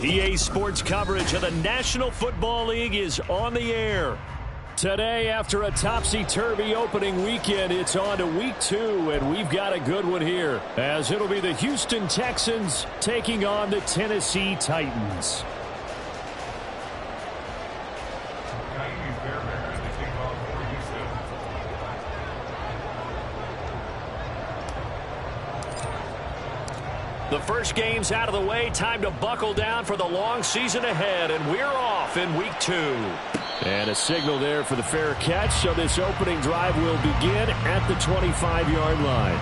EA Sports coverage of the National Football League is on the air. Today, after a topsy-turvy opening weekend, it's on to week 2, and we've got a good one here, as it'll be the Houston Texans taking on the Tennessee Titans. The first game's out of the way. Time to buckle down for the long season ahead, and we're off in week 2. And a signal there for the fair catch, so this opening drive will begin at the 25-yard line.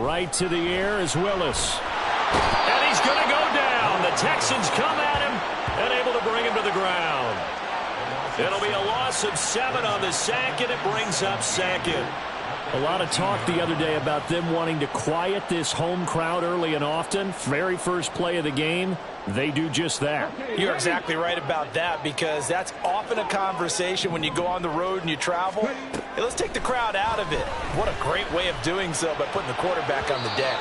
Right to the air is Willis. And he's going to go down. The Texans come at him and able to bring him to the ground. It'll be a loss of 7 on the sack, and it brings up second. A lot of talk the other day about them wanting to quiet this home crowd early and often. Very first play of the game, they do just that. You're exactly right about that, because that's often a conversation when you go on the road and you travel. Hey, let's take the crowd out of it. What a great way of doing so by putting the quarterback on the deck.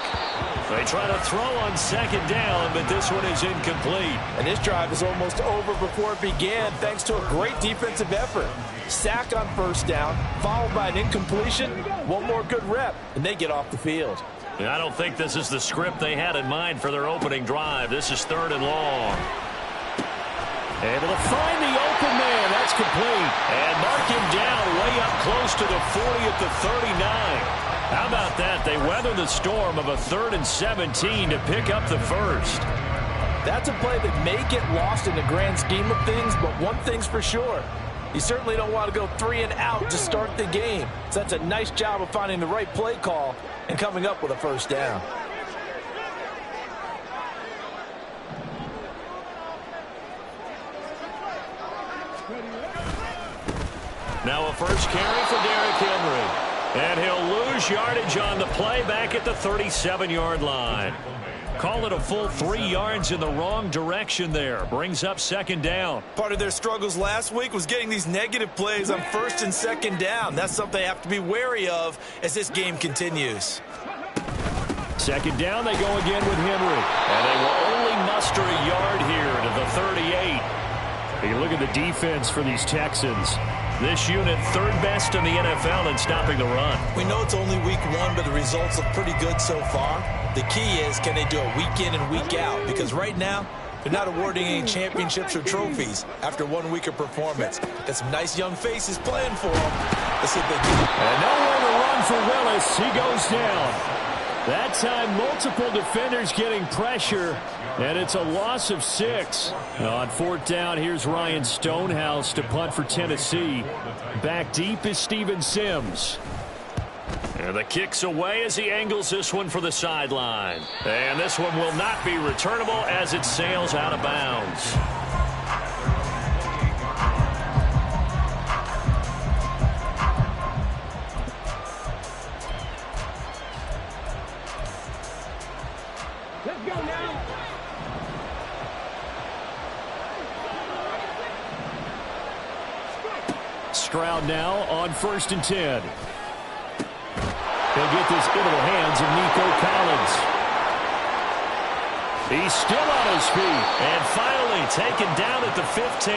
They try to throw on second down, but this one is incomplete. And this drive is almost over before it began, thanks to a great defensive effort. Sack on first down, followed by an incompletion. One more good rep, and they get off the field. I don't think this is the script they had in mind for their opening drive. This is 3rd and long. Able to find the open man. That's complete. And mark him down way up close to the 40 at the 39. How about that? They weather the storm of a 3rd and 17 to pick up the first. That's a play that may get lost in the grand scheme of things, but one thing's for sure. You certainly don't want to go 3 and out to start the game. So that's a nice job of finding the right play call and coming up with a first down. Now a first carry for Derrick Henry. And he'll lose yardage on the play back at the 37-yard line. Call it a full 3 yards in the wrong direction there. Brings up second down. Part of their struggles last week was getting these negative plays on 1st and 2nd down. That's something they have to be wary of as this game continues. Second down, they go again with Henry. And they will only muster a yard here to the 38. You look at the defense for these Texans. This unit 3rd best in the NFL in stopping the run. We know it's only week 1, but the results look pretty good so far. The key is, can they do it week in and week out? Because right now, they're not awarding any championships or trophies after 1 week of performance. Got some nice young faces playing for them. Let's see if they can. And nowhere to run for Willis. He goes down. That time, multiple defenders getting pressure, and it's a loss of 6. On 4th down, here's Ryan Stonehouse to punt for Tennessee. Back deep is Steven Sims. And the kick's away as he angles this one for the sideline. And this one will not be returnable as it sails out of bounds. Stroud now on 1st and 10. They'll get this into the hands of Nico Collins. He's still on his feet. And finally taken down at the 15.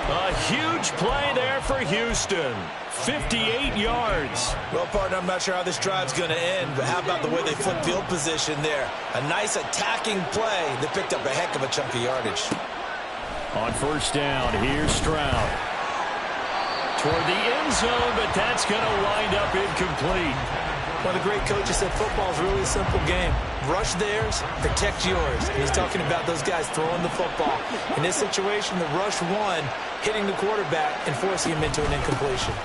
A huge play there for Houston. 58 yards. Well, partner, I'm not sure how this drive's going to end, but how about the way they flip field position there? A nice attacking play that picked up a heck of a chunk of yardage. On 1st down, here's Stroud. Toward the end zone, but that's going to wind up incomplete. One of the great coaches said football's really a simple game. Rush theirs, protect yours. And he's talking about those guys throwing the football. In this situation, the rush one, hitting the quarterback and forcing him into an incompletion.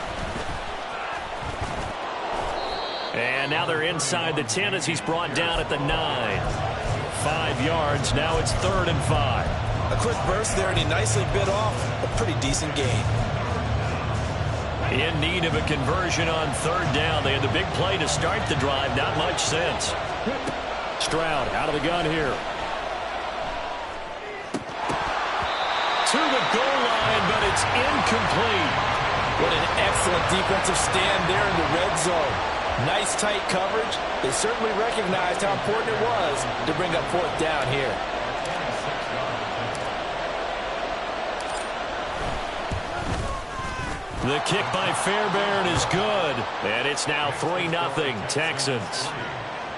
And now they're inside the 10 as he's brought down at the 9. 5 yards. Now it's 3rd and 5. A quick burst there, and he nicely bit off a pretty decent gain. In need of a conversion on 3rd down. They had the big play to start the drive. Not much sense. Stroud out of the gun here. To the goal line, but it's It's incomplete. What an excellent defensive stand there in the red zone. Nice tight coverage. They certainly recognized how important it was to bring up fourth down here. The kick by Fairbairn is good. And it's now 3-0 Texans.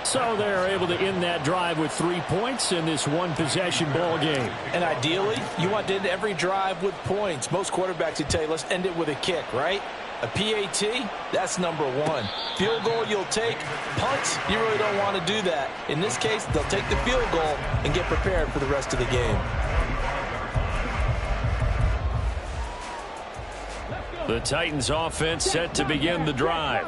So they're able to end that drive with 3 points in this one-possession ball game. And ideally, you want to end every drive with points. Most quarterbacks would tell you, let's end it with a kick, right? A PAT, that's number one. Field goal you'll take. Punt, you really don't want to do that. In this case, they'll take the field goal and get prepared for the rest of the game. The Titans offense set to begin the drive.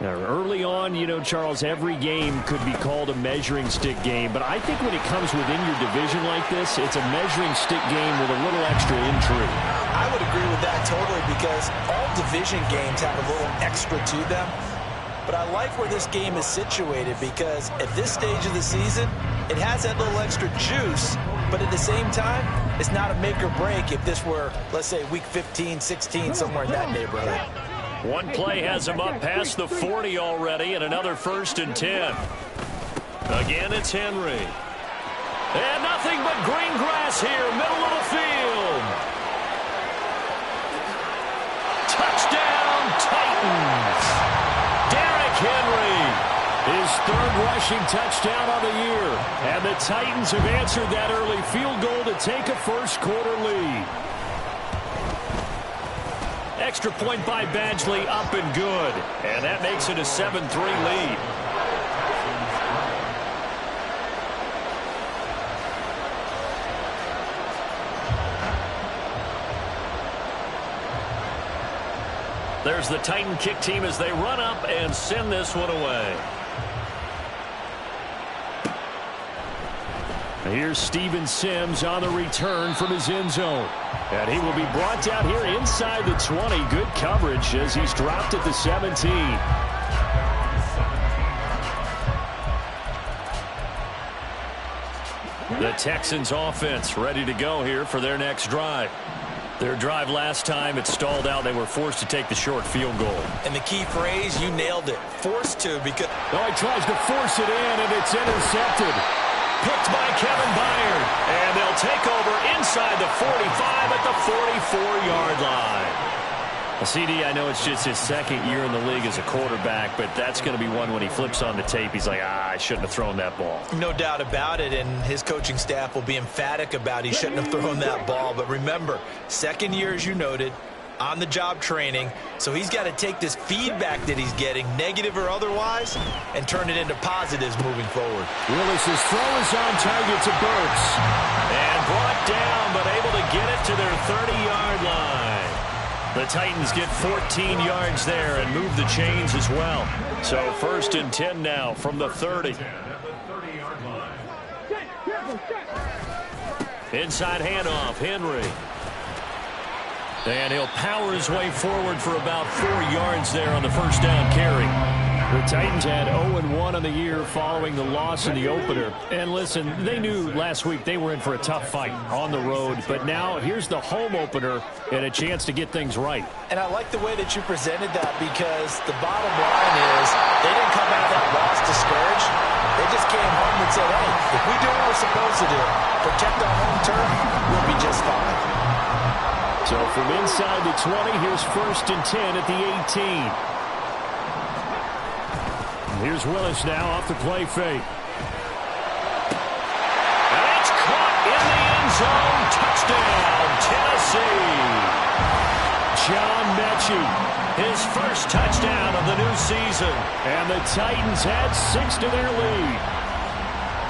Now, early on, you know, Charles, every game could be called a measuring stick game. But I think when it comes within your division like this, it's a measuring stick game with a little extra intrigue. I would agree with that totally because all division games have a little extra to them. But I like where this game is situated because at this stage of the season, it has that little extra juice. But at the same time, it's not a make or break if this were, let's say, week 15, 16, somewhere in that neighborhood. One play has him up past the 40 already, and another 1st and 10. Again, it's Henry. And nothing but green grass here, middle of the field. Touchdown, Titans. Derrick Henry, his 3rd rushing touchdown of the year. And the Titans have answered that early field goal to take a first-quarter lead. Extra point by Badgley, up and good. And that makes it a 7-3 lead. There's the Titan kick team as they run up and send this one away. Here's Steven Sims on the return from his end zone. And he will be brought down here inside the 20. Good coverage as he's dropped at the 17. The Texans offense ready to go here for their next drive. Their drive last time, it stalled out. They were forced to take the short field goal. And the key phrase, you nailed it. Forced to because... Oh, he tries to force it in, and it's intercepted. Picked by Kevin Byard. And they'll take over inside the 45 at the 44-yard line. CD, I know it's just his 2nd year in the league as a quarterback, but that's going to be one when he flips on the tape. He's like, I shouldn't have thrown that ball. No doubt about it, and his coaching staff will be emphatic about he shouldn't have thrown that ball. But remember, 2nd year, as you noted, on-the-job training, so he's got to take this feedback that he's getting, negative or otherwise, and turn it into positives moving forward. Willis's throw is on target to Burks. And brought down, but able to get it to their 30-yard line. The Titans get 14 yards there and move the chains as well. So 1st and 10 now from the 30. Inside handoff, Henry. And he'll power his way forward for about 4 yards there on the 1st down carry. The Titans had 0-1 on the year following the loss in the opener. And listen, they knew last week they were in for a tough fight on the road. But now here's the home opener and a chance to get things right. And I like the way that you presented that because the bottom line is they didn't come out of that loss discouraged. They just came home and said, hey, if we do what we're supposed to do, protect our home turf, we'll be just fine. So from inside the 20, here's 1st and 10 at the 18. Here's Willis now off the play fake. And it's caught in the end zone. Touchdown, Tennessee. John Mechie, his 1st touchdown of the new season. And the Titans add 6 to their lead.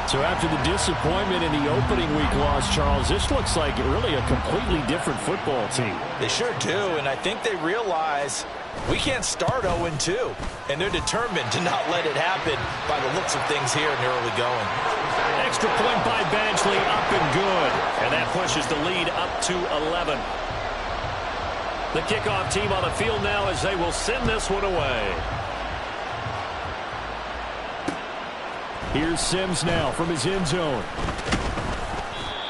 So after the disappointment in the opening week loss, Charles, this looks like really a completely different football team. They sure do, and I think they realize we can't start 0-2, and they're determined to not let it happen by the looks of things here in the early going. Extra point by Badgley, up and good. And that pushes the lead up to 11. The kickoff team on the field now as they will send this one away. Here's Sims now from his end zone.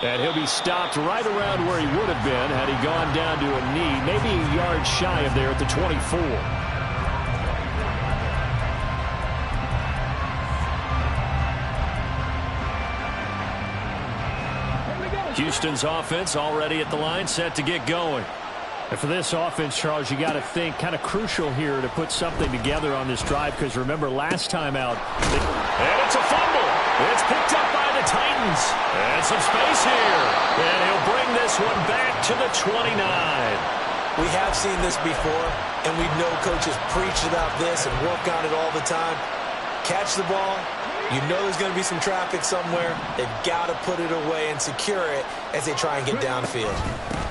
And he'll be stopped right around where he would have been had he gone down to a knee, maybe a yard shy of there at the 24. Houston's offense already at the line, set to get going. And for this offense, Charles, you got to think kind of crucial here to put something together on this drive, because remember last time out. And it's a fumble. It's picked up by the Titans. And some space here. And he'll bring this one back to the 29. We have seen this before, and we know coaches preach about this and work on it all the time. Catch the ball. You know there's going to be some traffic somewhere. They've got to put it away and secure it as they try and get downfield.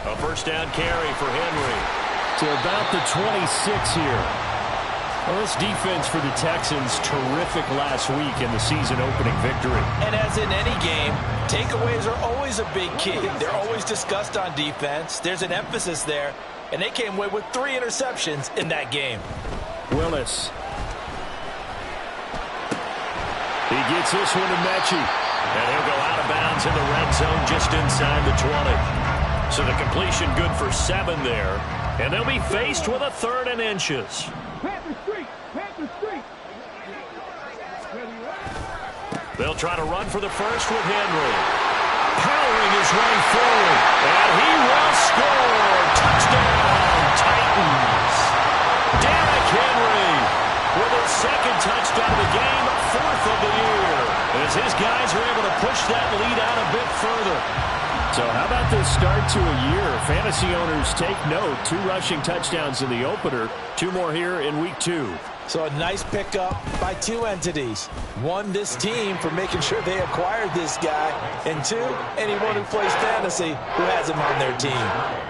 A first down carry for Henry to about the 26 here. Well, this defense for the Texans, terrific last week in the season-opening victory. And as in any game, takeaways are always a big key. They're always discussed on defense. There's an emphasis there, and they came away with 3 interceptions in that game. Willis. He gets this one to Mechie. And he'll go out of bounds in the red zone just inside the 20. So the completion good for 7 there. And they'll be faced with a 3rd and inches. They'll try to run for the first with Henry. Powering his way forward. And he will score. Touchdown, Titans. Derrick Henry with his 2nd touchdown of the game, 4th of the year, as his guys are able to push that lead out a bit further. So how about this start to a year? Fantasy owners take note. 2 rushing touchdowns in the opener. 2 more here in week 2. So a nice pickup by 2 entities. 1, this team for making sure they acquired this guy. And 2, anyone who plays fantasy who has him on their team.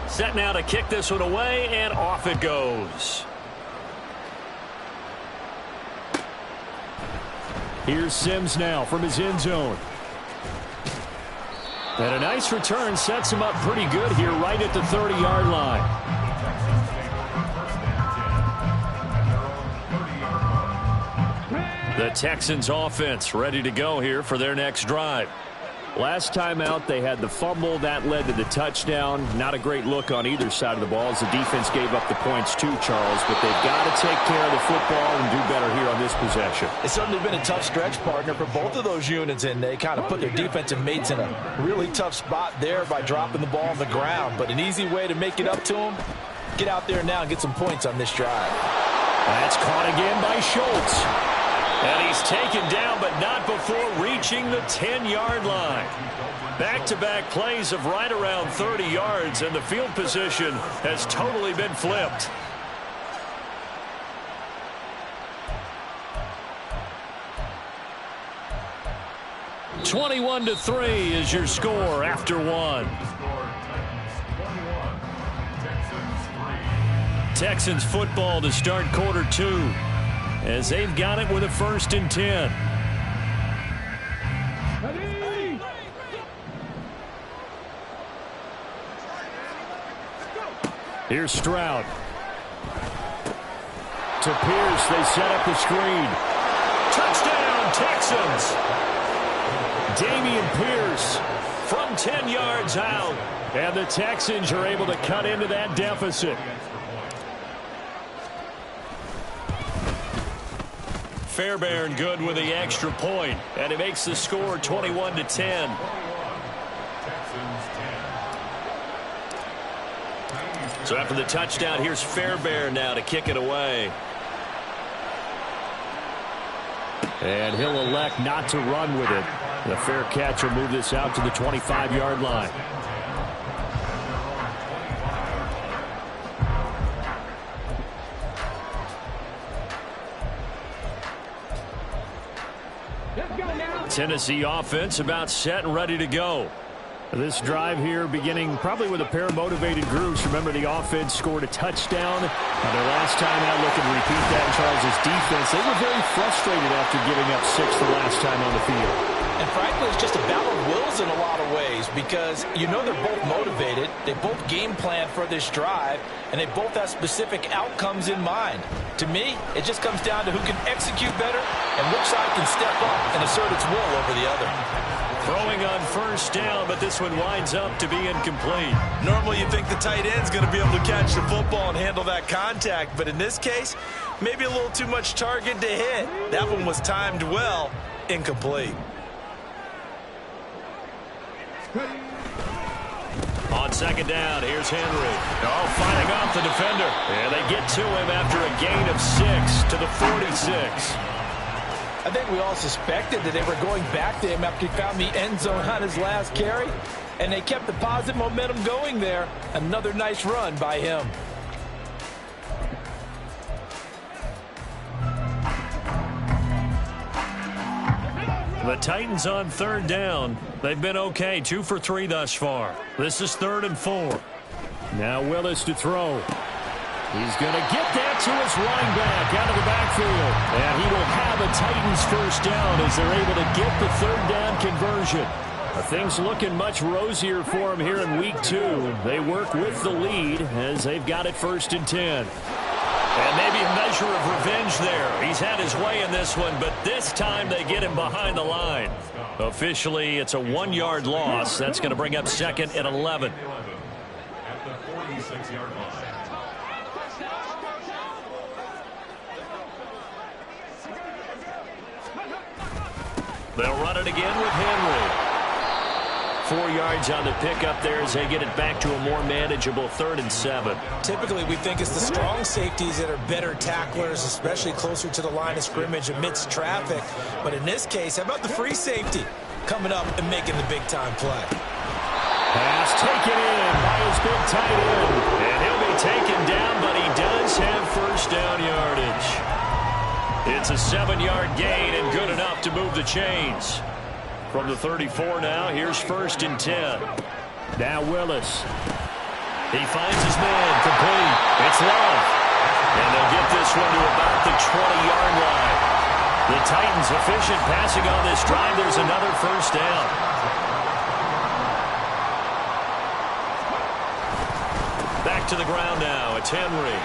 Set now to kick this one away, and off it goes. Here's Sims now from his end zone. And a nice return sets him up pretty good here right at the 30-yard line. The Texans offense ready to go here for their next drive. Last time out, they had the fumble. That led to the touchdown. Not a great look on either side of the ball as the defense gave up the points too, Charles. But they've got to take care of the football and do better here on this possession. It's certainly been a tough stretch, partner, for both of those units, and they kind of put their defensive mates in a really tough spot there by dropping the ball on the ground. But an easy way to make it up to them, get out there now and get some points on this drive. That's caught again by Schultz. And he's taken down, but not before reaching the 10-yard line. Back-to-back plays of right around 30 yards, and the field position has totally been flipped. (21-3) is your score after 1. Texans football to start quarter 2. As they've got it with a 1st and 10. Here's Stroud. To Pierce, they set up the screen. Touchdown, Texans! Dameon Pierce from 10 yards out. And the Texans are able to cut into that deficit. Fairbairn good with the extra point, and it makes the score 21-10. So after the touchdown, here's Fairbairn now to kick it away. And he'll elect not to run with it. The fair catch will move this out to the 25-yard line. Tennessee offense about set and ready to go. This drive here beginning probably with a pair of motivated groups. Remember, the offense scored a touchdown. Their last time out, looking to repeat that in Charles' defense. They were very frustrated after giving up 6 the last time on the field. And frankly, it's just a battle of wills in a lot of ways because you know they're both motivated. They both game plan for this drive, and they both have specific outcomes in mind. To me, it just comes down to who can execute better and which side can step up and assert its will over the other. Throwing on first down, but this one winds up to be incomplete. Normally you think the tight end's going to be able to catch the football and handle that contact, but in this case, maybe a little too much target to hit. That one was timed well, incomplete. On second down, here's Henry. Oh, fighting off the defender. And they get to him after a gain of 6 to the 46. I think we all suspected that they were going back to him after he found the end zone on his last carry, and they kept the positive momentum going there. Another nice run by him. The Titans on third down. They've been okay, 2 for 3 thus far. This is 3rd and 4. Now Willis to throw. He's going to get that to his running back out of the backfield. And he will have a Titans first down as they're able to get the 3rd down conversion. Things looking much rosier for him here in week 2. They work with the lead as they've got it 1st and 10. And maybe a measure of revenge there. He's had his way in this one, but this time they get him behind the line. Officially, it's a 1-yard loss. That's going to bring up 2nd and 11. At the 46-yard line. They'll run it again with Henry. 4 yards on the pickup there as they get it back to a more manageable 3rd and 7. Typically, we think it's the strong safeties that are better tacklers, especially closer to the line of scrimmage amidst traffic. But in this case, how about the free safety coming up and making the big-time play? Pass taken in by his big tight end. And he'll be taken down, but he does have first down yardage. It's a 7-yard gain and good enough to move the chains. From the 34 now, here's 1st and 10. Now Willis. He finds his man, complete. It's Love. And they'll get this one to about the 20-yard line. The Titans efficient passing on this drive. There's another first down. Back to the ground now. It's Henry.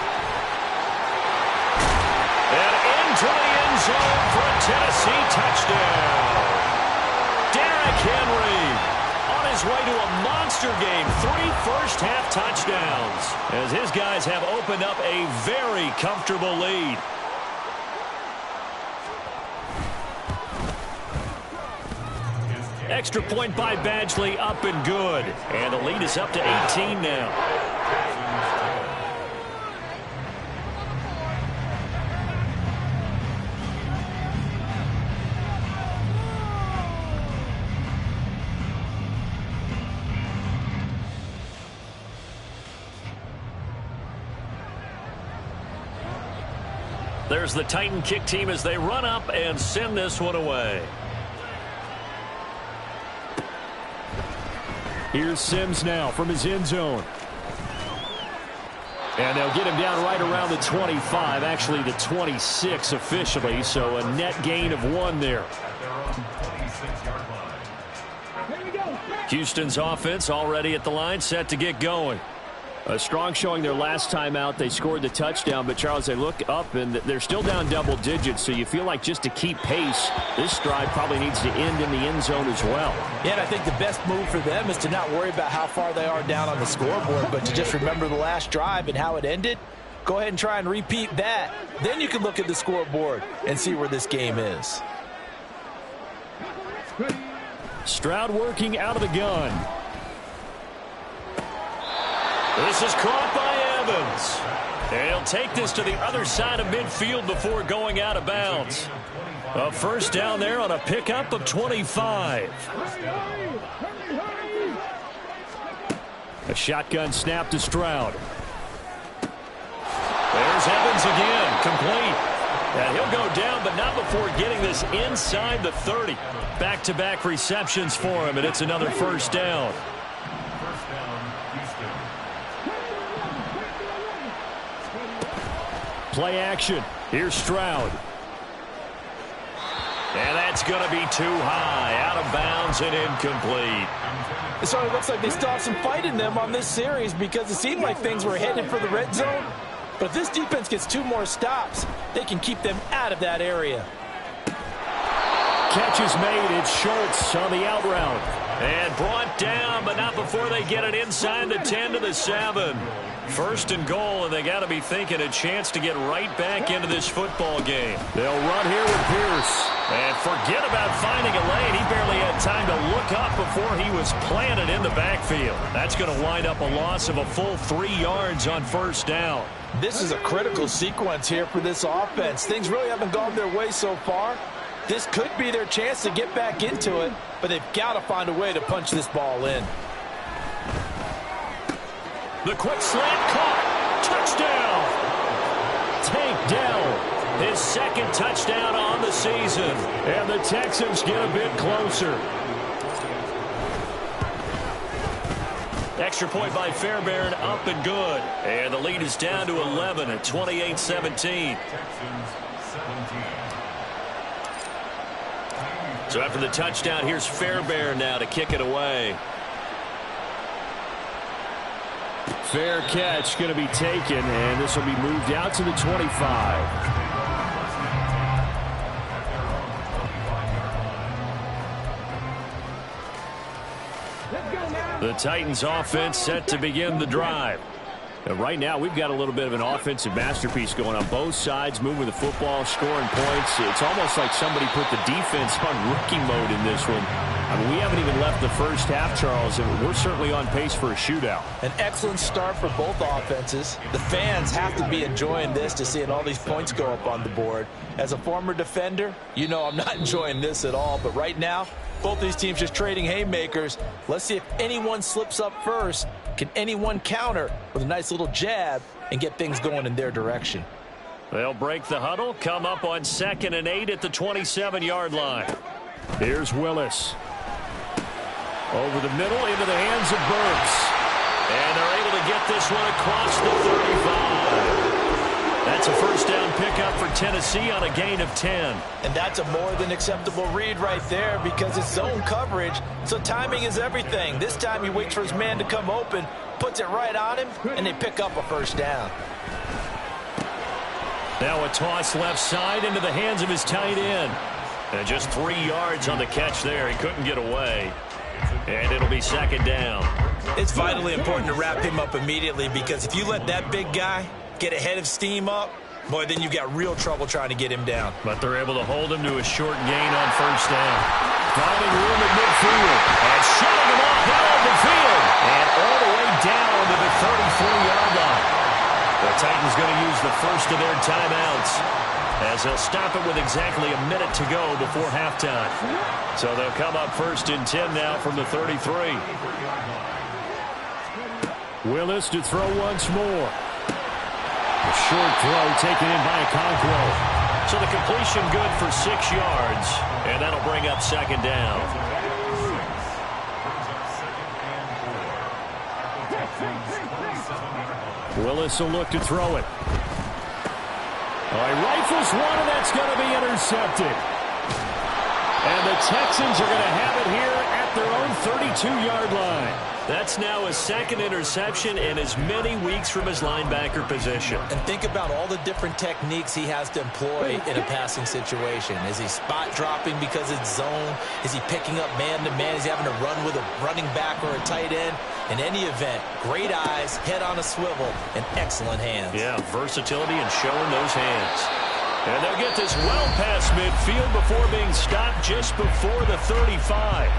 And into the end zone for a Tennessee touchdown. Derrick Henry on his way to a monster game. 3 first-half touchdowns as his guys have opened up a very comfortable lead. Extra point by Badgley, up and good. And the lead is up to 18 now. There's the Titan kick team as they run up and send this one away. Here's Sims now from his end zone. And they'll get him down right around the 25, actually the 26 officially, so a net gain of 1 there. Houston's offense already at the line, set to get going. A strong showing their last time out. They scored the touchdown, but Charles, they look up and they're still down double digits, so you feel like just to keep pace, this drive probably needs to end in the end zone as well. Yeah, and I think the best move for them is to not worry about how far they are down on the scoreboard, but to just remember the last drive and how it ended. Go ahead and try and repeat that. Then you can look at the scoreboard and see where this game is. Stroud working out of the gun. This is caught by Evans. And he'll take this to the other side of midfield before going out of bounds. A first down there on a pickup of 25. A shotgun snap to Stroud. There's Evans again, complete. And he'll go down, but not before getting this inside the 30. Back-to-back receptions for him, and it's another first down. First down, Houston. Play action. Here's Stroud. And that's going to be too high. Out of bounds and incomplete. It certainly looks like they still have some fight in them on this series because it seemed like things were headed for the red zone. But if this defense gets 2 more stops, they can keep them out of that area. Catch is made. It's Schultz on the out route. And brought down, but not before they get it inside the 10 to the 7. First and goal, and they got to be thinking a chance to get right back into this football game. They'll run here with Pierce. And forget about finding a lane. He barely had time to look up before he was planted in the backfield. That's going to wind up a loss of a full 3 yards on first down. This is a critical sequence here for this offense. Things really haven't gone their way so far. This could be their chance to get back into it, but they've got to find a way to punch this ball in. The quick slant caught. Touchdown. Tank Dell. His second touchdown on the season. And the Texans get a bit closer. Extra point by Fairbairn, up and good. And the lead is down to 11 at 28-17. Texans 17. So after the touchdown, here's Fairbairn now to kick it away. Fair catch going to be taken, and this will be moved out to the 25. The Titans offense set to begin the drive. And right now, we've got a little bit of an offensive masterpiece going on both sides, moving the football, scoring points. It's almost like somebody put the defense on rookie mode in this one. I mean, we haven't even left the first half, Charles, and we're certainly on pace for a shootout. An excellent start for both offenses. The fans have to be enjoying this to seeing all these points go up on the board. As a former defender, you know I'm not enjoying this at all, but right now, both these teams just trading haymakers. Let's see if anyone slips up first. Can anyone counter with a nice little jab and get things going in their direction? They'll break the huddle, come up on 2nd and 8 at the 27-yard line. Here's Willis. Over the middle into the hands of Burks. And they're able to get this one across the 35. That's a first down pickup for Tennessee on a gain of 10. And that's a more than acceptable read right there because it's zone coverage, so timing is everything. This time he waits for his man to come open, puts it right on him, and they pick up a first down. Now a toss left side into the hands of his tight end. And just 3 yards on the catch there. He couldn't get away. And it'll be 2nd down. It's vitally important to wrap him up immediately because if you let that big guy get ahead of steam up, boy, then you've got real trouble trying to get him down. But they're able to hold him to a short gain on first down. Finding room at midfield. And shutting him off now on the field. And all the way down to the 33-yard line. The Titans going to use the first of their timeouts as they'll stop it with exactly a minute to go before halftime. So they'll come up 1st and 10 now from the 33. Willis to throw once more. A short throw taken in by Okonkwo. So the completion good for 6 yards, and that'll bring up 2nd down. Willis will look to throw it. He rifles one, and that's going to be intercepted. And the Texans are going to have it here at their own 32-yard line. That's now his 2nd interception in as many weeks from his linebacker position. And think about all the different techniques he has to employ in a passing situation. Is he spot dropping because it's zone? Is he picking up man-to-man? Is he having to run with a running back or a tight end? In any event, great eyes, head on a swivel, and excellent hands. Yeah, versatility and showing those hands. And they'll get this well past midfield before being stopped just before the 35.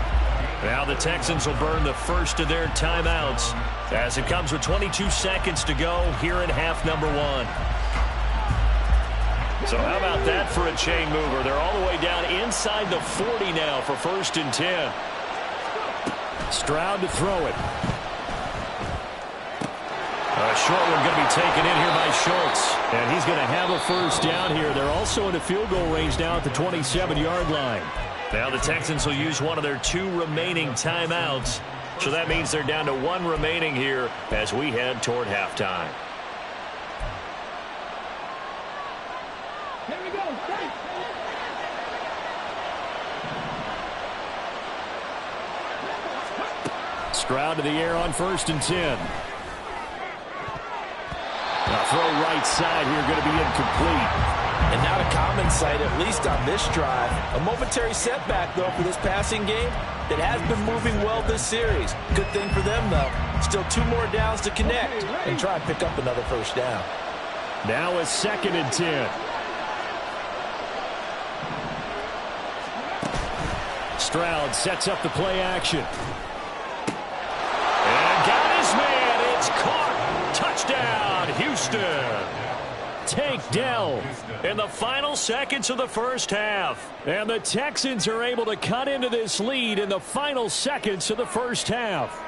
Now the Texans will burn the first of their timeouts as it comes with 22 seconds to go here in half number 1. So how about that for a chain mover? They're all the way down inside the 40 now for 1st and 10. Stroud to throw it. A short one going to be taken in here by Schultz. And he's going to have a first down here. They're also in a field goal range now at the 27-yard line. Now the Texans will use one of their 2 remaining timeouts. So that means they're down to 1 remaining here as we head toward halftime. Here we go. Stroud to the air on 1st and 10. Now throw right side here going to be incomplete. And not a common sight, at least on this drive. A momentary setback, though, for this passing game that has been moving well this series. Good thing for them, though. Still 2 more downs to connect and try and pick up another first down. Now a 2nd and 10. Stroud sets up the play action. And got his man. It's caught. Touchdown, Houston. Tank Dell in the final seconds of the first half. And the Texans are able to cut into this lead in the final seconds of the first half.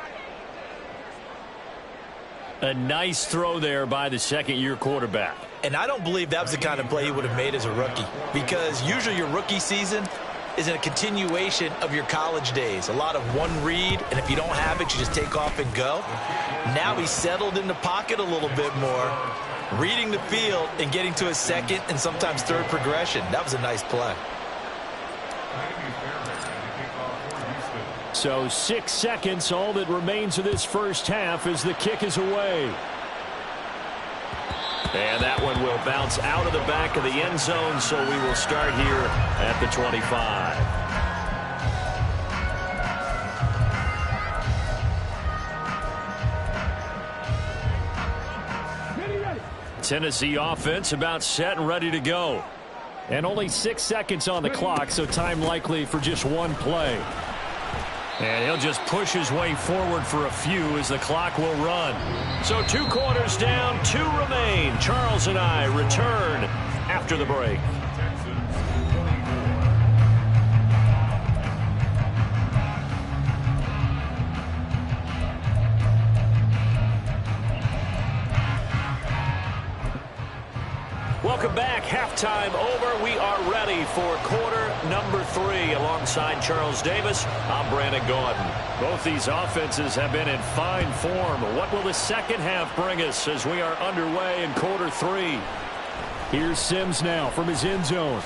A nice throw there by the second-year quarterback. And I don't believe that was the kind of play he would have made as a rookie, because usually your rookie season is a continuation of your college days. A lot of one read, and if you don't have it, you just take off and go. Now he's settled in the pocket a little bit more, reading the field and getting to his second and sometimes third progression. That was a nice play. So 6 seconds, all that remains of this first half as the kick is away. And that one will bounce out of the back of the end zone, so we will start here at the 25. Tennessee offense about set and ready to go. And only 6 seconds on the clock, so time likely for just 1 play. And he'll just push his way forward for a few as the clock will run. So 2 quarters down, 2 remain. Charles and I return after the break. Welcome back. Halftime over. We are ready for quarter number 3. Alongside Charles Davis, I'm Brandon Gordon. Both these offenses have been in fine form. What will the second half bring us as we are underway in quarter 3? Here's Sims now from his end zone.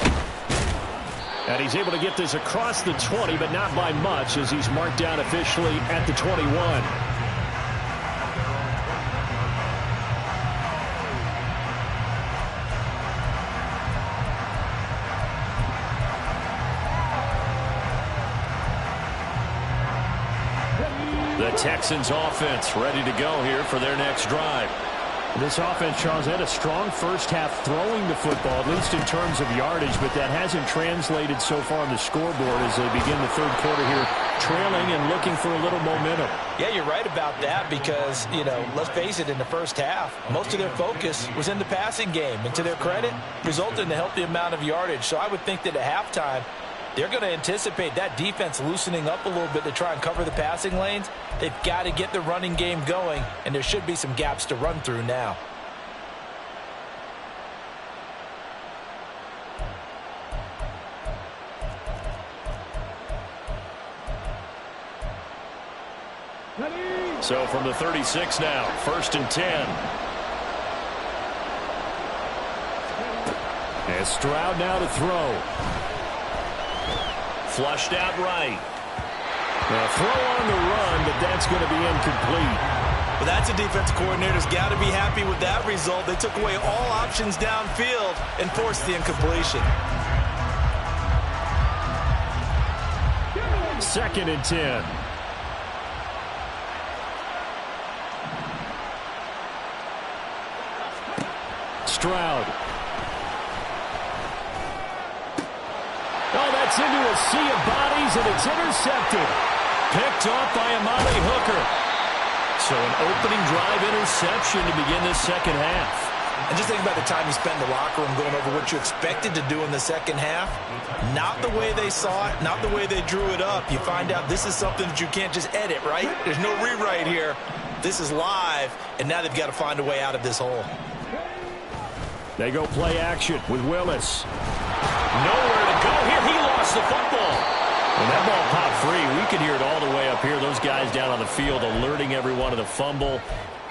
And he's able to get this across the 20, but not by much as he's marked down officially at the 21. The Texans offense ready to go here for their next drive. This offense, Charles, had a strong first half throwing the football, at least in terms of yardage, but that hasn't translated so far on the scoreboard as they begin the third quarter here, trailing and looking for a little momentum. Yeah, you're right about that because, you know, let's face it, in the first half, most of their focus was in the passing game. And to their credit, resulted in a healthy amount of yardage. So I would think that at halftime, they're going to anticipate that defense loosening up a little bit to try and cover the passing lanes. They've got to get the running game going, and there should be some gaps to run through now. So from the 36 now, 1st and 10. And Stroud now to throw. Flushed out right. A throw on the run, but that's going to be incomplete. Well, that's a defensive coordinator's got to be happy with that result. They took away all options downfield and forced the incompletion. 2nd and 10. Stroud. Oh, that's into a sea of bodies, and it's intercepted. Picked off by Amari Hooker. So an opening drive interception to begin this second half. And just think about the time you spent in the locker room going over what you expected to do in the second half. Not the way they saw it, not the way they drew it up. You find out this is something that you can't just edit, right? There's no rewrite here. This is live, and now they've got to find a way out of this hole. They go play action with Willis. Nowhere to go here. He lost the football. And that ball popped free. We could hear it all the way up here. Those guys down on the field alerting everyone of the fumble.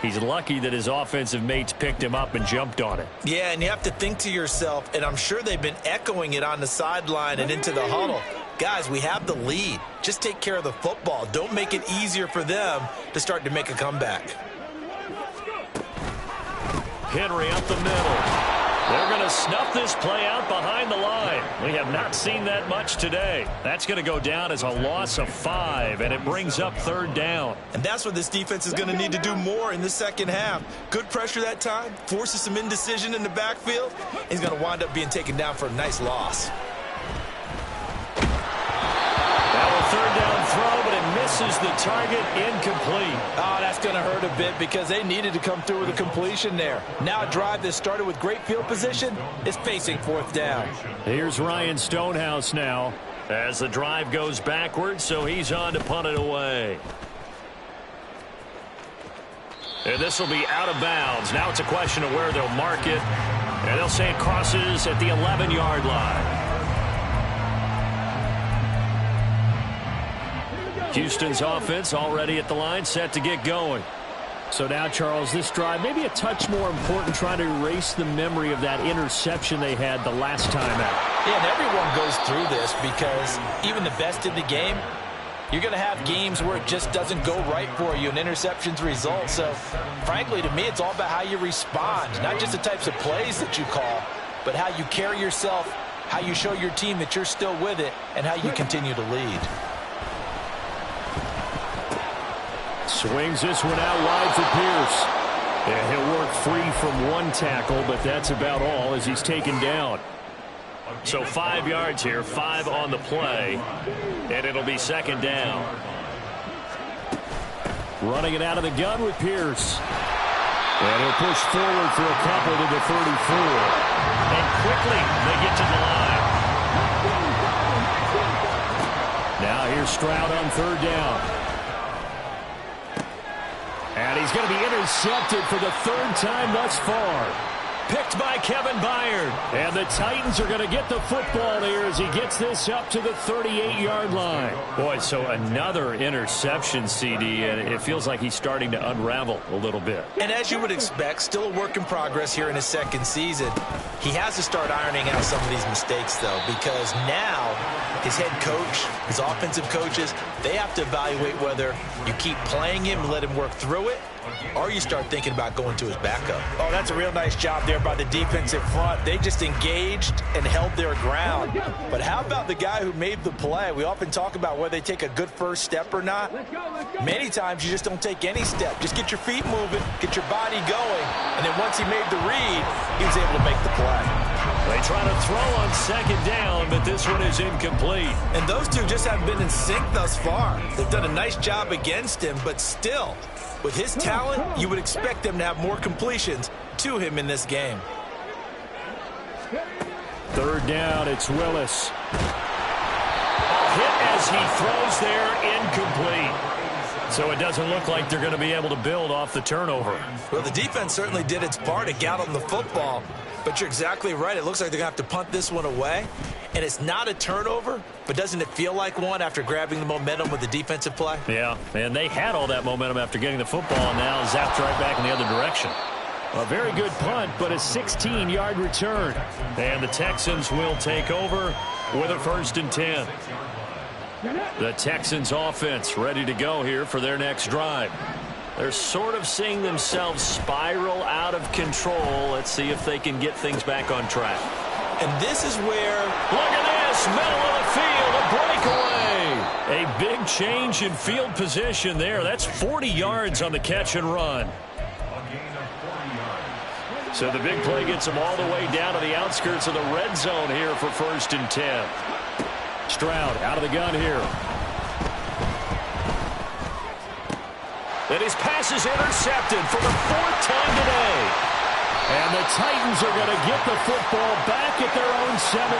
He's lucky that his offensive mates picked him up and jumped on it. Yeah, and you have to think to yourself, and I'm sure they've been echoing it on the sideline and into the huddle. Guys, we have the lead. Just take care of the football. Don't make it easier for them to start to make a comeback. Henry up the middle. They're going to snuff this play out behind the line. We have not seen that much today. That's going to go down as a loss of 5, and it brings up 3rd down. And that's what this defense is going to need to do more in the second half. Good pressure that time, forces some indecision in the backfield. He's going to wind up being taken down for a nice loss. Third down throw, but it misses the target, incomplete. Oh, that's going to hurt a bit because they needed to come through with a completion there. Now a drive that started with great field position is facing 4th down. Here's Ryan Stonehouse now as the drive goes backwards, so he's on to punt it away. And this will be out of bounds. Now it's a question of where they'll mark it, and they'll say it crosses at the 11-yard line. Houston's offense already at the line, set to get going. So now, Charles, this drive maybe a touch more important, trying to erase the memory of that interception they had the last time out. Yeah, and everyone goes through this because even the best in the game, you're going to have games where it just doesn't go right for you and interceptions result. So, frankly, to me, it's all about how you respond, not just the types of plays that you call, but how you carry yourself, how you show your team that you're still with it, and how you continue to lead. Swings this one out wide for Pierce. And he'll work free from one tackle, but that's about all as he's taken down. So 5 yards here, 5 on the play, and it'll be 2nd down. Running it out of the gun with Pierce. And he'll push forward for a couple to the 34. And quickly they get to the line. Now here's Stroud on 3rd down. And he's going to be intercepted for the 3rd time thus far. Picked by Kevin Byard. And the Titans are going to get the football here as he gets this up to the 38-yard line. Boy, so another interception, CD, and it feels like he's starting to unravel a little bit. And as you would expect, still a work in progress here in his 2nd season. He has to start ironing out some of these mistakes, though, because now his head coach, his offensive coaches, they have to evaluate whether you keep playing him and let him work through it, or you start thinking about going to his backup. Oh, that's a real nice job there by the defensive front. They just engaged and held their ground. But how about the guy who made the play? We often talk about whether they take a good first step or not. Many times you just don't take any step. Just get your feet moving, get your body going, and then once he made the read, he was able to make the play. They try to throw on 2nd down, but this one is incomplete. And those two just haven't been in sync thus far. They've done a nice job against him, but still, with his talent, you would expect them to have more completions to him in this game. 3rd down, it's Willis. Hit as he throws there, incomplete. So it doesn't look like they're going to be able to build off the turnover. Well, the defense certainly did its part to get on the football, but you're exactly right. It looks like they're going to have to punt this one away. And it's not a turnover, but doesn't it feel like one after grabbing the momentum with the defensive play? Yeah, and they had all that momentum after getting the football, and now zapped right back in the other direction. A very good punt, but a 16-yard return. And the Texans will take over with a 1st and 10. The Texans offense ready to go here for their next drive. They're sort of seeing themselves spiral out of control. Let's see if they can get things back on track. And this is where, look at this, middle of the field, a breakaway. A big change in field position there. That's 40 yards on the catch and run. So the big play gets them all the way down to the outskirts of the red zone here for 1st and 10. Stroud out of the gun here. And his pass is intercepted for the 4th time today. And the Titans are going to get the football back at their own 17.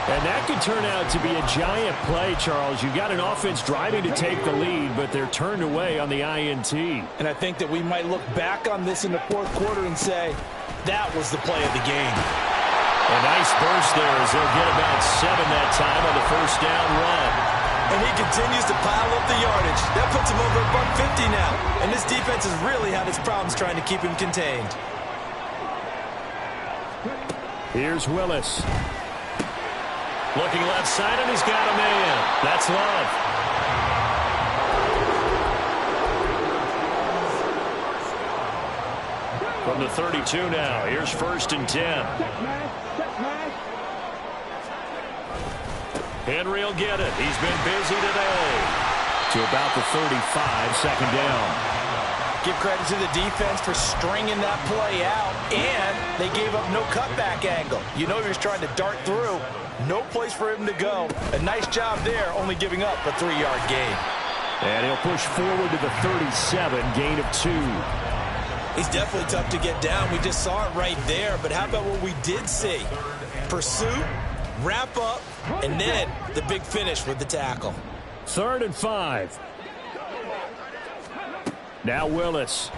And that could turn out to be a giant play, Charles. You've got an offense driving to take the lead, but they're turned away on the INT. And I think that we might look back on this in the fourth quarter and say, that was the play of the game. A nice burst there as they'll get about 7 that time on the first down run. And he continues to pile up the yardage. That puts him over $150 now. And this defense has really had its problems trying to keep him contained. Here's Willis. Looking left side, and he's got a man. That's Love. From the 32 now, here's 1st and 10. Henry will get it. He's been busy today. To about the 35, 2nd down. Give credit to the defense for stringing that play out, and they gave up no cutback angle. You know he was trying to dart through. No place for him to go. A nice job there, only giving up a 3-yard gain. And he'll push forward to the 37, gain of 2. He's definitely tough to get down. We just saw it right there. But how about what we did see? Pursuit, wrap up, and then the big finish with the tackle. 3rd and 5. Now Willis.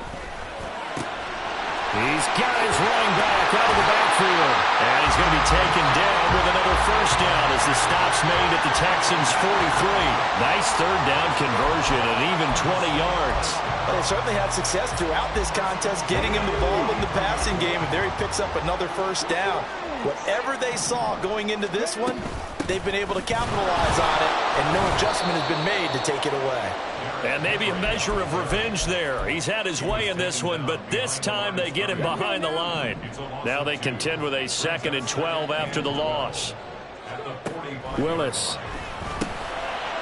He's got his running back out of the backfield. And he's going to be taken down with another first down as the stop's made at the Texans' 43. Nice 3rd down conversion and even 20 yards. They certainly had success throughout this contest, getting him the ball in the passing game, and there he picks up another first down. Whatever they saw going into this one, they've been able to capitalize on it, and no adjustment has been made to take it away. And maybe a measure of revenge there. He's had his way in this one, but this time they get him behind the line. Now they contend with a 2nd and 12 after the loss. Willis.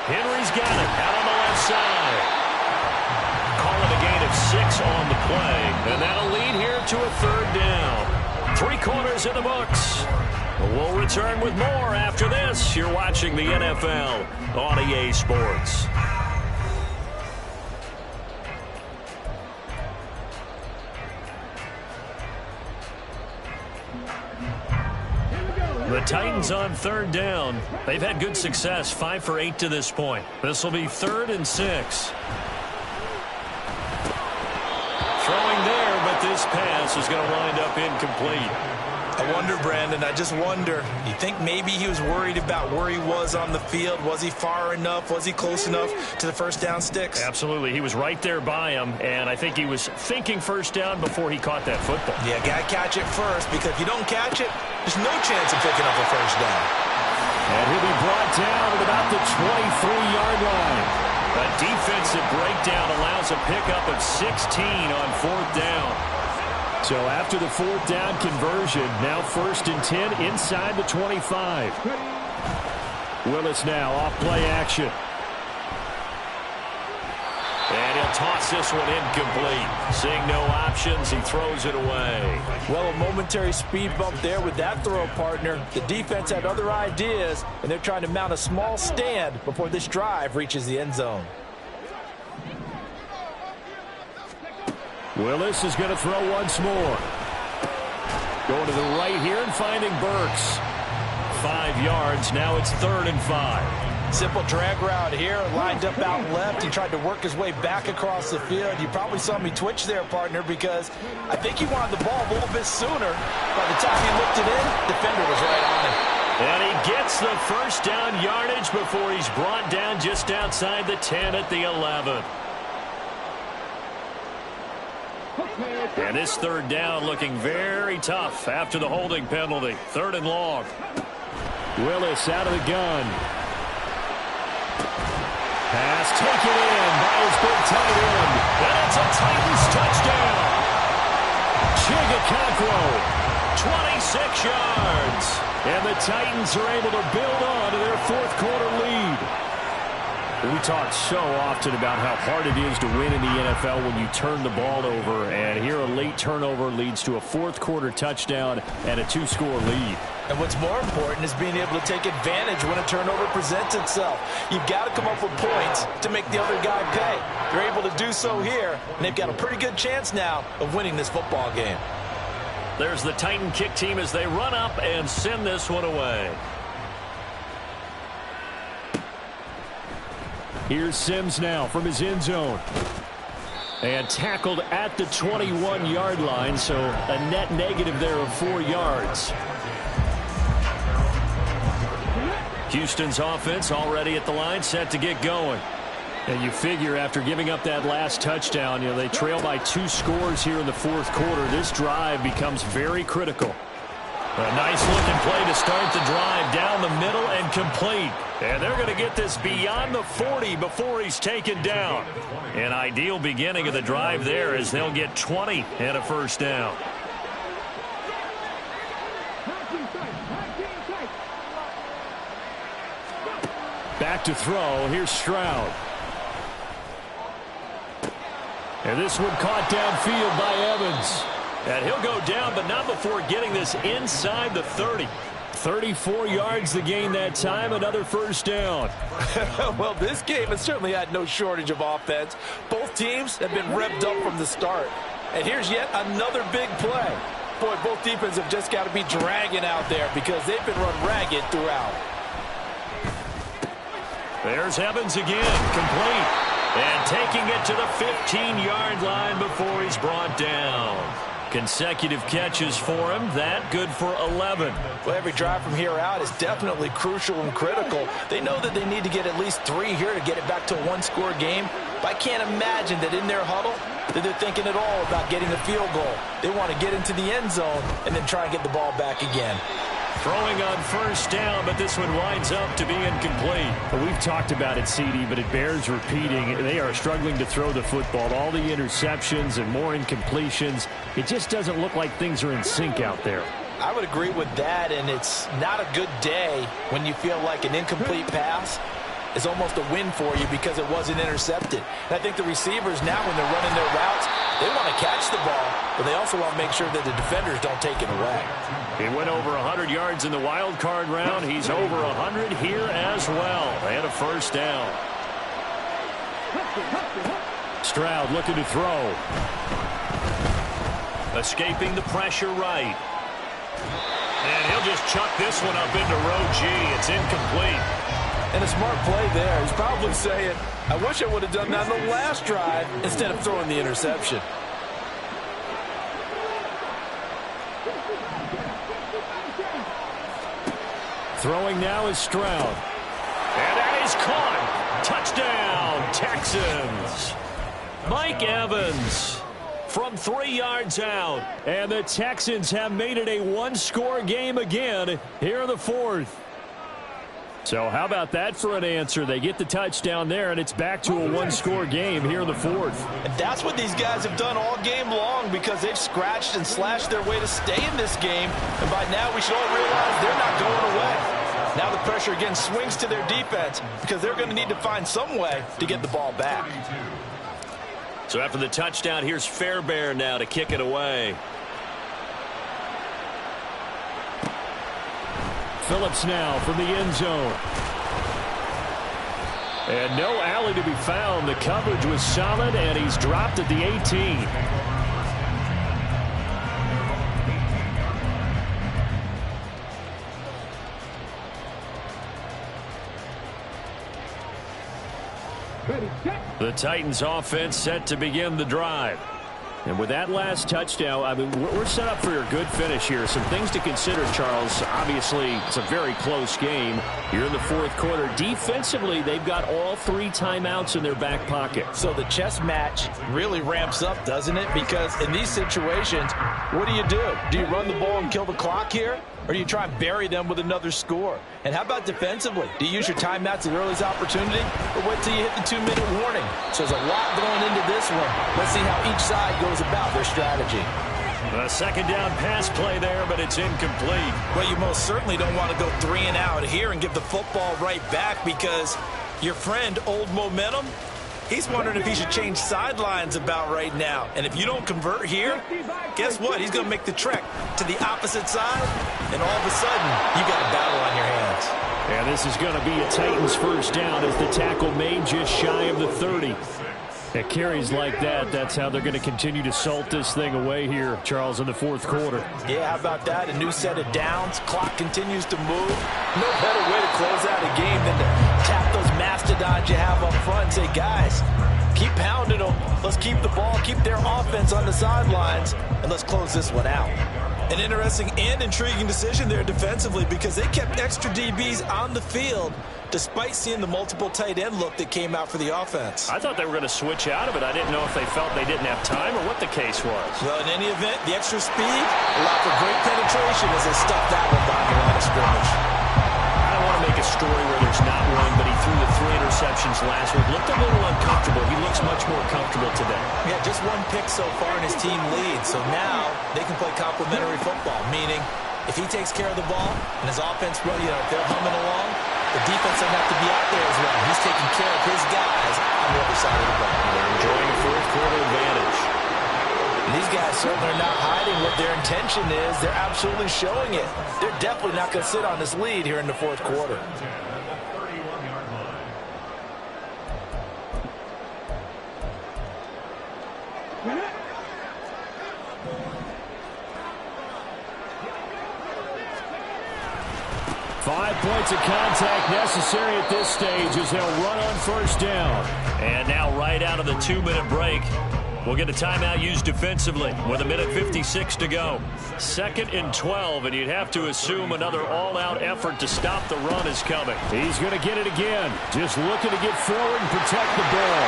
Henry's got it out on the left side. Call it a gain of 6 on the play, and that'll lead here to a 3rd down. 3 quarters in the books. We'll return with more after this. You're watching the NFL on EA Sports. The Titans on 3rd down. They've had good success, 5 for 8 to this point. This will be 3rd and 6. Throwing there, but this pass is going to wind up incomplete. I wonder, Brandon, I just wonder, you think maybe he was worried about where he was on the field? Was he far enough? Was he close enough to the first down sticks? Absolutely. He was right there by him, and I think he was thinking first down before he caught that football. Yeah, got to catch it first, because if you don't catch it, there's no chance of picking up a first down. And he'll be brought down at about the 23-yard line. A defensive breakdown allows a pickup of 16 on 4th down. So after the 4th down conversion, now 1st and 10 inside the 25. Willis now off play action. And he'll toss this one incomplete. Seeing no options, he throws it away. Well, a momentary speed bump there with that throw, partner. The defense had other ideas, and they're trying to mount a small stand before this drive reaches the end zone. Willis is going to throw once more. Going to the right here and finding Burks. 5 yards. Now it's 3rd and 5. Simple drag route here, lined up out left. He tried to work his way back across the field. You probably saw me twitch there, partner, because I think he wanted the ball a little bit sooner. By the time he looked it in, the defender was right on him. And he gets the first down yardage before he's brought down just outside the 10 at the 11. And this 3rd down looking very tough after the holding penalty. 3rd and long. Willis out of the gun. Pass taken in by his big tight end. And it's a Titans touchdown. Chigakakro, 26 yards. And the Titans are able to build on to their 4th quarter lead. We talk so often about how hard it is to win in the NFL when you turn the ball over, and here a late turnover leads to a 4th quarter touchdown and a 2-score lead. And what's more important is being able to take advantage when a turnover presents itself. You've got to come up with points to make the other guy pay. They're able to do so here, and they've got a pretty good chance now of winning this football game. There's the Titan kick team as they run up and send this one away. Here's Sims now from his end zone. And tackled at the 21-yard line, so a net negative there of 4 yards. Houston's offense already at the line, set to get going. And you figure after giving up that last touchdown, they trail by 2 scores here in the fourth quarter. This drive becomes very critical. A nice-looking play to start the drive down the middle and complete. And they're going to get this beyond the 40 before he's taken down. An ideal beginning of the drive there as they'll get 20 and a first down. Back to throw. Here's Stroud. And this one caught downfield by Evans. And he'll go down, but not before getting this inside the 30. 34 yards the gain that time, another first down. Well, this game has certainly had no shortage of offense. Both teams have been revved up from the start. And here's yet another big play. Boy, both defenses have just got to be dragging out there because they've been run ragged throughout. There's Evans again, complete. And taking it to the 15-yard line before he's brought down. Consecutive catches for him. That good for 11. Well, every drive from here out is definitely crucial and critical. They know that they need to get at least 3 here to get it back to a one-score game. But I can't imagine that in their huddle that they're thinking at all about getting a field goal. They want to get into the end zone and then try and get the ball back again. Throwing on first down, but this one winds up to be incomplete. Well, we've talked about it, CD, but it bears repeating. They are struggling to throw the football. All the interceptions and more incompletions. It just doesn't look like things are in sync out there. I would agree with that, and it's not a good day when you feel like an incomplete pass is almost a win for you because it wasn't intercepted. And I think the receivers now, when they're running their routes, they want to catch the ball, but they also want to make sure that the defenders don't take it away. He went over 100 yards in the wild card round. He's over 100 here as well. And a first down. Stroud looking to throw. Escaping the pressure right. And he'll just chuck this one up into row G. It's incomplete. And a smart play there. He's probably saying, I wish I would have done that on the last drive instead of throwing the interception. Throwing now is Stroud. And that is caught. Touchdown, Texans. Mike Evans from 3 yards out. And the Texans have made it a one-score game again here in the fourth. So how about that for an answer? They get the touchdown there, and it's back to a one-score game here in the fourth. And that's what these guys have done all game long because they've scratched and slashed their way to stay in this game. And by now we should all realize they're not going away. Now the pressure again swings to their defense because they're going to need to find some way to get the ball back. So after the touchdown, here's Fairbairn now to kick it away. Phillips now from the end zone. And no alley to be found. The coverage was solid, and he's dropped at the 18. The Titans offense set to begin the drive. And with that last touchdown, I mean, we're set up for a good finish here. Some things to consider, Charles. Obviously, it's a very close game. You're in the fourth quarter. Defensively, they've got all 3 timeouts in their back pocket. So the chess match really ramps up, doesn't it? Because in these situations, what do? Do you run the ball and kill the clock here? Or do you try and bury them with another score? And how about defensively? Do you use your timeouts at earliest opportunity? Or wait till you hit the 2-minute warning? So there's a lot going into this one. Let's see how each side goes about their strategy. A second down pass play there, but it's incomplete. Well, you most certainly don't want to go 3 and out here and give the football right back because your friend, Old Momentum, he's wondering if he should change sidelines about right now. And if you don't convert here, guess what? He's going to make the trek to the opposite side, and all of a sudden, you got a battle on your hands. And this is going to be a Titans first down as the tackle made just shy of the 30. At carries like that, that's how they're going to continue to salt this thing away here, Charles, in the fourth quarter. Yeah, how about that? A new set of downs. Clock continues to move. No better way to close out a game than to tap those mastodons you have up front and say, guys, keep pounding them. Let's keep the ball, keep their offense on the sidelines, and let's close this one out. An interesting and intriguing decision there defensively because they kept extra DBs on the field despite seeing the multiple tight end look that came out for the offense. I thought they were going to switch out of it. I didn't know if they felt they didn't have time or what the case was. Well, in any event, the extra speed allowed for great penetration as they stuffed that one behind the line of scrimmage. I don't want to make a story where there's not one, but he threw the 3 interceptions last week. Looked a little uncomfortable. He looks much more comfortable today. Yeah, just one pick so far and his team leads. So now they can play complementary football, meaning if he takes care of the ball and his offense, if they're humming along, the defense doesn't have to be out there as well. He's taking care of his guys on the other side of the ball. They're enjoying a fourth quarter advantage. And these guys certainly are not hiding what their intention is. They're absolutely showing it. They're definitely not going to sit on this lead here in the fourth quarter. 31-yard line. 5 points of contact necessary at this stage as they'll run on first down. And now right out of the 2-minute break, we'll get a timeout used defensively with 1:56 to go. 2nd and 12, and you'd have to assume another all-out effort to stop the run is coming. He's going to get it again. Just looking to get forward and protect the ball.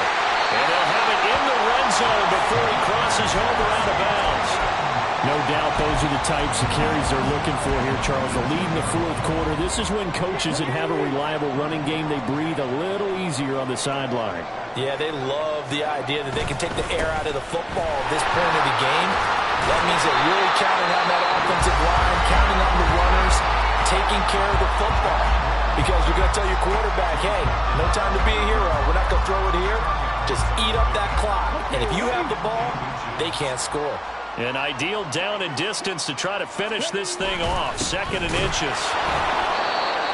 And he'll have it in the red zone before he crosses over out of bounds. No doubt those are the types of carries they're looking for here, Charles. The lead in the fourth quarter. This is when coaches that have a reliable running game, they breathe a little easier on the sideline. Yeah, they love the idea that they can take the air out of the football at this point of the game. That means they're really counting on that offensive line, counting on the runners, taking care of the football. Because you're going to tell your quarterback, hey, no time to be a hero. We're not going to throw it here. Just eat up that clock. And if you have the ball, they can't score. An ideal down and distance to try to finish this thing off. 2nd and inches.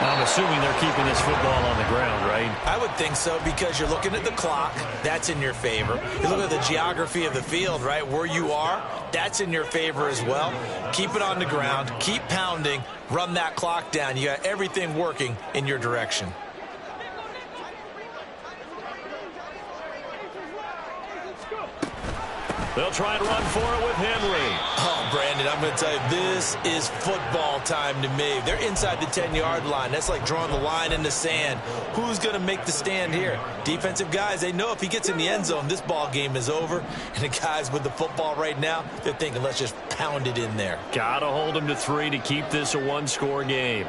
I'm assuming they're keeping this football on the ground, right? I would think so because you're looking at the clock. That's in your favor. You look at the geography of the field, right? Where you are, that's in your favor as well. Keep it on the ground. Keep pounding. Run that clock down. You got everything working in your direction. They'll try and run for it with Henry. Oh, Brandon, I'm going to tell you, this is football time to me. They're inside the 10-yard line. That's like drawing the line in the sand. Who's going to make the stand here? Defensive guys, they know if he gets in the end zone, this ball game is over. And the guys with the football right now, they're thinking, let's just pound it in there. Got to hold him to 3 to keep this a one-score game.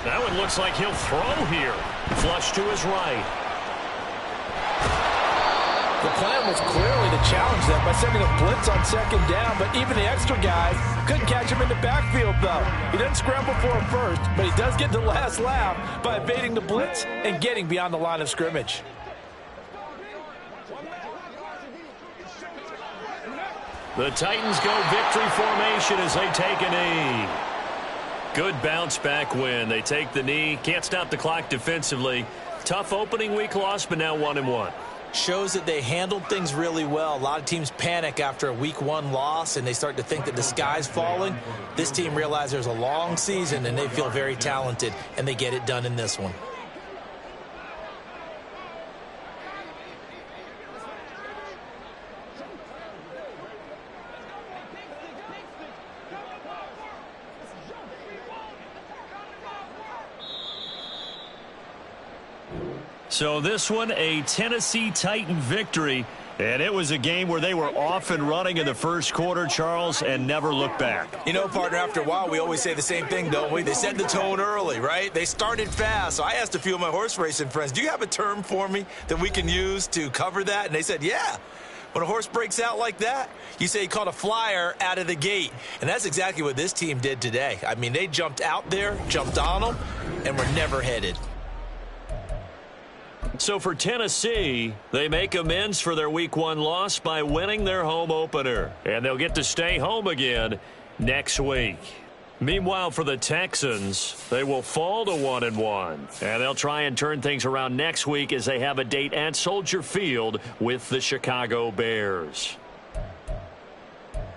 That one looks like he'll throw here. Flush to his right. The plan was clearly to challenge them by sending a blitz on 2nd down, but even the extra guys couldn't catch him in the backfield, though. He didn't scramble for him first, but he does get the last laugh by evading the blitz and getting beyond the line of scrimmage. The Titans go victory formation as they take a knee. Good bounce-back win. They take the knee. Can't stop the clock defensively. Tough opening week loss, but now 1-1. Shows that they handled things really well. A lot of teams panic after a week 1 loss, and they start to think that the sky's falling. This team realizes there's a long season, and they feel very talented, and they get it done in this one. So this one, a Tennessee Titan victory. And it was a game where they were off and running in the first quarter, Charles, and never looked back. You know, partner, after a while, we always say the same thing, don't we? They set the tone early, right? They started fast. So I asked a few of my horse racing friends, do you have a term for me that we can use to cover that? And they said, yeah. When a horse breaks out like that, you say he caught a flyer out of the gate. And that's exactly what this team did today. I mean, they jumped out there, jumped on them, and were never headed. So for Tennessee, they make amends for their Week 1 loss by winning their home opener. And they'll get to stay home again next week. Meanwhile, for the Texans, they will fall to 1-1. And they'll try and turn things around next week as they have a date at Soldier Field with the Chicago Bears.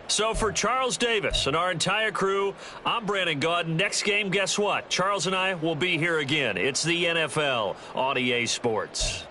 So for Charles Davis and our entire crew, I'm Brandon Gaudin. Next game, guess what? Charles and I will be here again. It's the NFL on EA Sports.